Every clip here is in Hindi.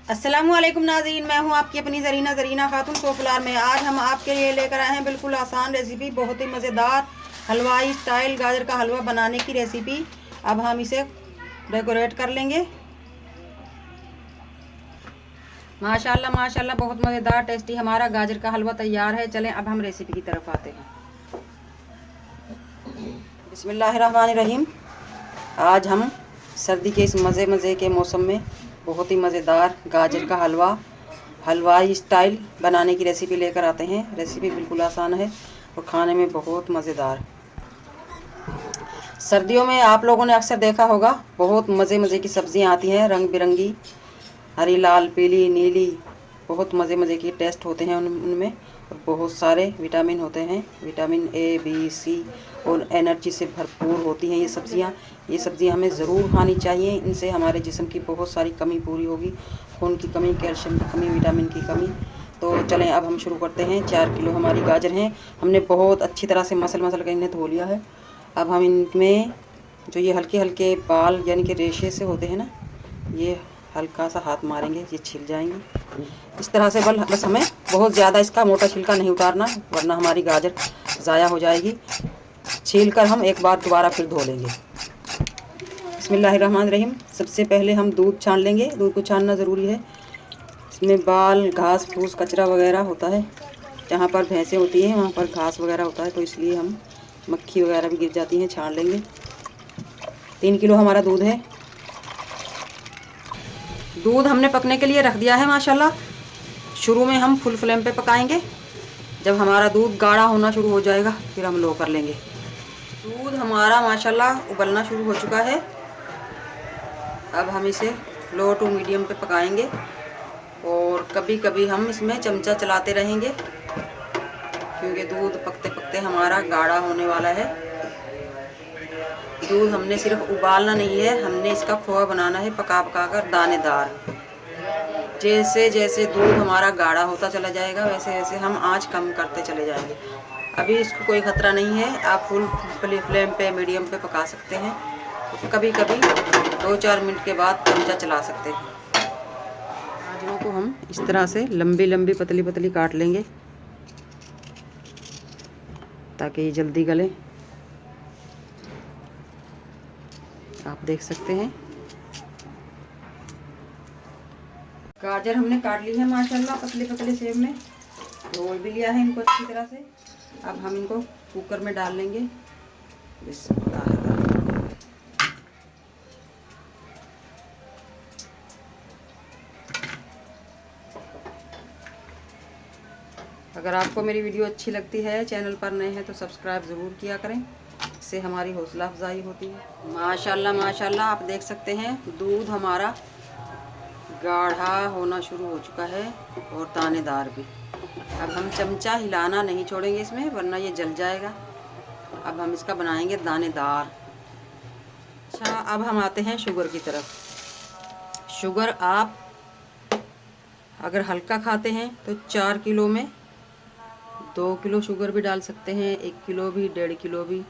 अस्सलामुअलैकुम नाज़रीन, मैं हूं आपकी अपनी ज़रीना खातून सोफलार में। आज हम आपके लिए लेकर आए हैं बिल्कुल आसान रेसिपी, बहुत ही मज़ेदार हलवाई स्टाइल गाजर का हलवा बनाने की रेसिपी। अब हम इसे डेकोरेट कर लेंगे। माशाल्लाह माशाल्लाह, बहुत मज़ेदार टेस्टी हमारा गाजर का हलवा तैयार है। चलें अब हम रेसिपी की तरफ आते हैं। बिस्मिल्लाहिर्रहमानिर्रहीम। आज हम सर्दी के इस मज़े के मौसम में बहुत ही मज़ेदार गाजर का हलवा हलवाई स्टाइल बनाने की रेसिपी लेकर आते हैं। रेसिपी बिल्कुल आसान है और खाने में बहुत मज़ेदार। सर्दियों में आप लोगों ने अक्सर देखा होगा, बहुत मज़े की सब्ज़ियां आती हैं, रंग बिरंगी, हरी, लाल, पीली, नीली, बहुत मज़े के टेस्ट होते हैं उनमें और बहुत सारे विटामिन होते हैं। विटामिन ए, बी, सी और एनर्जी से भरपूर होती हैं ये सब्ज़ियां हमें ज़रूर खानी चाहिए। इनसे हमारे जिस्म की बहुत सारी कमी पूरी होगी, खून की कमी, कैल्शियम की कमी, विटामिन की कमी। तो चलें अब हम शुरू करते हैं। 4 किलो हमारी गाजर हैं, हमने बहुत अच्छी तरह से मसल कर इन्हें धो लिया है। अब हम इनमें जो ये हल्के हल्के बाल यानी कि रेशे से होते हैं ना, ये हल्का सा हाथ मारेंगे, ये छिल जाएंगे इस तरह से। बस हमें बहुत ज़्यादा इसका मोटा छिलका नहीं उतारना, वरना हमारी गाजर ज़ाया हो जाएगी। छील कर हम एक बार दोबारा फिर धो लेंगे। बिस्मिल्लाहिर्रहमानिर्रहीम। सबसे पहले हम दूध छान लेंगे। दूध को छानना ज़रूरी है, इसमें बाल, घास फूस, कचरा वगैरह होता है। जहाँ पर भैंसें होती हैं वहाँ पर घास वगैरह होता है, तो इसलिए हम मक्खी वगैरह भी गिर जाती हैं, छान लेंगे। 3 किलो हमारा दूध है। दूध हमने पकने के लिए रख दिया है माशाल्लाह। शुरू में हम फुल फ्लेम पे पकाएंगे। जब हमारा दूध गाढ़ा होना शुरू हो जाएगा फिर हम लो कर लेंगे। दूध हमारा माशाल्लाह उबलना शुरू हो चुका है। अब हम इसे लो टू मीडियम पे पकाएंगे और कभी कभी हम इसमें चमचा चलाते रहेंगे, क्योंकि दूध पकते पकते हमारा गाढ़ा होने वाला है। दूध हमने सिर्फ उबालना नहीं है, हमने इसका खोआ बनाना है, पका कर दानेदार। जैसे जैसे दूध हमारा गाढ़ा होता चला जाएगा वैसे वैसे हम आंच कम करते चले जाएंगे। अभी इसको कोई ख़तरा नहीं है, आप फुल फ्लेम पे, मीडियम पे पका सकते हैं। तो कभी कभी 2-4 मिनट के बाद चमचा चला सकते हैं। गाजरों को हम इस तरह से लंबी पतली काट लेंगे ताकि ये जल्दी गले। आप देख सकते हैं गाजर हमने काट ली है माशाल्लाह पतले शेप में, धो भी लिया है इनको अच्छी तरह से। अब हम इनको कुकर में डाल लेंगे। अगर आपको मेरी वीडियो अच्छी लगती है, चैनल पर नए हैं तो सब्सक्राइब ज़रूर किया करें, इससे हमारी हौसला अफजाई होती है। माशाल्लाह माशाल्लाह, आप देख सकते हैं दूध हमारा गाढ़ा होना शुरू हो चुका है और दानेदार भी। अब हम चमचा हिलाना नहीं छोड़ेंगे इसमें, वरना ये जल जाएगा। अब हम इसका बनाएंगे दानेदार। अच्छा, अब हम आते हैं शुगर की तरफ। शुगर आप अगर हल्का खाते हैं तो 4 किलो में 2 किलो शुगर भी डाल सकते हैं, 1 किलो भी, 1.5 किलो भी।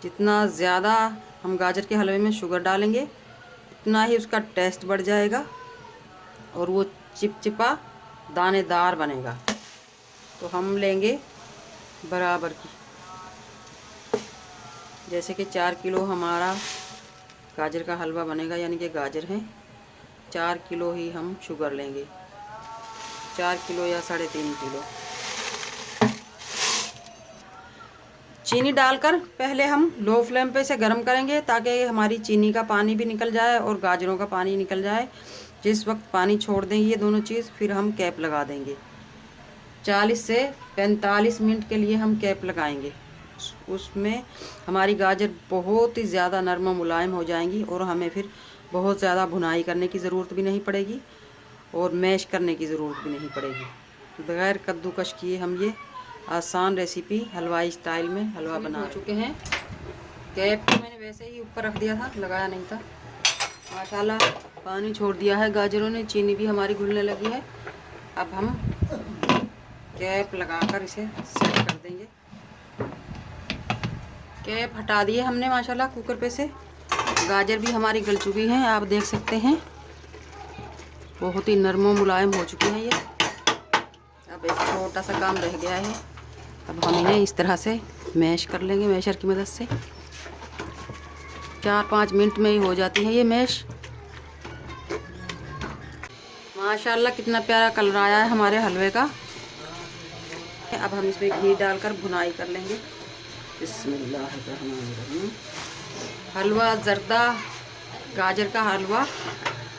जितना ज़्यादा हम गाजर के हलवे में शुगर डालेंगे उतना ही उसका टेस्ट बढ़ जाएगा और वो चिपचिपा दानेदार बनेगा। तो हम लेंगे बराबर की, जैसे कि 4 किलो हमारा गाजर का हलवा बनेगा, यानी कि गाजर हैं 4 किलो ही हम शुगर लेंगे, 4 किलो या 3.5 किलो। चीनी डालकर पहले हम लो फ्लेम पे इसे गर्म करेंगे ताकि हमारी चीनी का पानी भी निकल जाए और गाजरों का पानी निकल जाए। जिस वक्त पानी छोड़ देंगे ये दोनों चीज़, फिर हम कैप लगा देंगे। 40 से 45 मिनट के लिए हम कैप लगाएंगे। उसमें हमारी गाजर बहुत ही ज़्यादा नरम मुलायम हो जाएंगी और हमें फिर बहुत ज़्यादा भुनाई करने की ज़रूरत भी नहीं पड़ेगी और मैश करने की ज़रूरत भी नहीं पड़ेगी। बगैर कद्दूकश किए हम ये आसान रेसिपी हलवाई स्टाइल में हलवा बना चुके हैं। कैप को मैंने वैसे ही ऊपर रख दिया था, लगाया नहीं था। माशाल्लाह पानी छोड़ दिया है गाजरों ने, चीनी भी हमारी घुलने लगी है। अब हम कैप लगाकर इसे सेट कर देंगे। कैप हटा दिए हमने माशाल्लाह कुकर पे से। गाजर भी हमारी गल चुकी हैं, आप देख सकते हैं। बहुत ही नरम और मुलायम हो चुकी हैं ये। अब एक छोटा सा काम रह गया है, अब हम इन्हें इस तरह से मैश कर लेंगे मैशर की मदद से। 4-5 मिनट में ही हो जाती है ये मैश। माशाल्लाह कितना प्यारा कलर आया है हमारे हलवे का। अब हम इसमें घी डालकर भुनाई कर लेंगे। बिस्मिल्लाहिर्रहमानिर्रहीम। हलवा, जर्दा, गाजर का हलवा,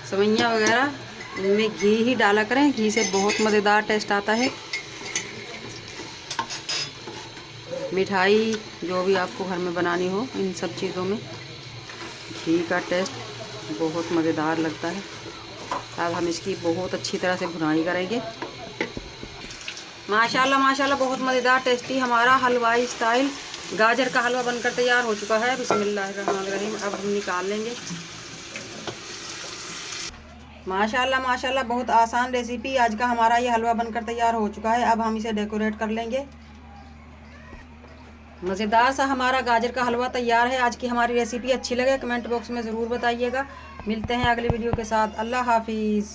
सेवइयाँ वगैरह, इनमें घी ही डाला करें, घी से बहुत मज़ेदार टेस्ट आता है। मिठाई जो भी आपको घर में बनानी हो, इन सब चीज़ों में घी का टेस्ट बहुत मज़ेदार लगता है। अब हम इसकी बहुत अच्छी तरह से भुनाई करेंगे। माशाल्लाह माशाल्लाह बहुत मज़ेदार टेस्टी हमारा हलवाई स्टाइल गाजर का हलवा बनकर तैयार हो चुका है। बिस्मिल्लाहिर्रहमानिर्रहीम। अब हम निकाल लेंगे। माशाल्लाह माशाल्लाह बहुत आसान रेसिपी आज का हमारा ये हलवा बनकर तैयार हो चुका है। अब हम इसे डेकोरेट कर लेंगे। मज़ेदार सा हमारा गाजर का हलवा तैयार है। आज की हमारी रेसिपी अच्छी लगे कमेंट बॉक्स में ज़रूर बताइएगा। मिलते हैं अगली वीडियो के साथ। अल्लाह हाफिज़।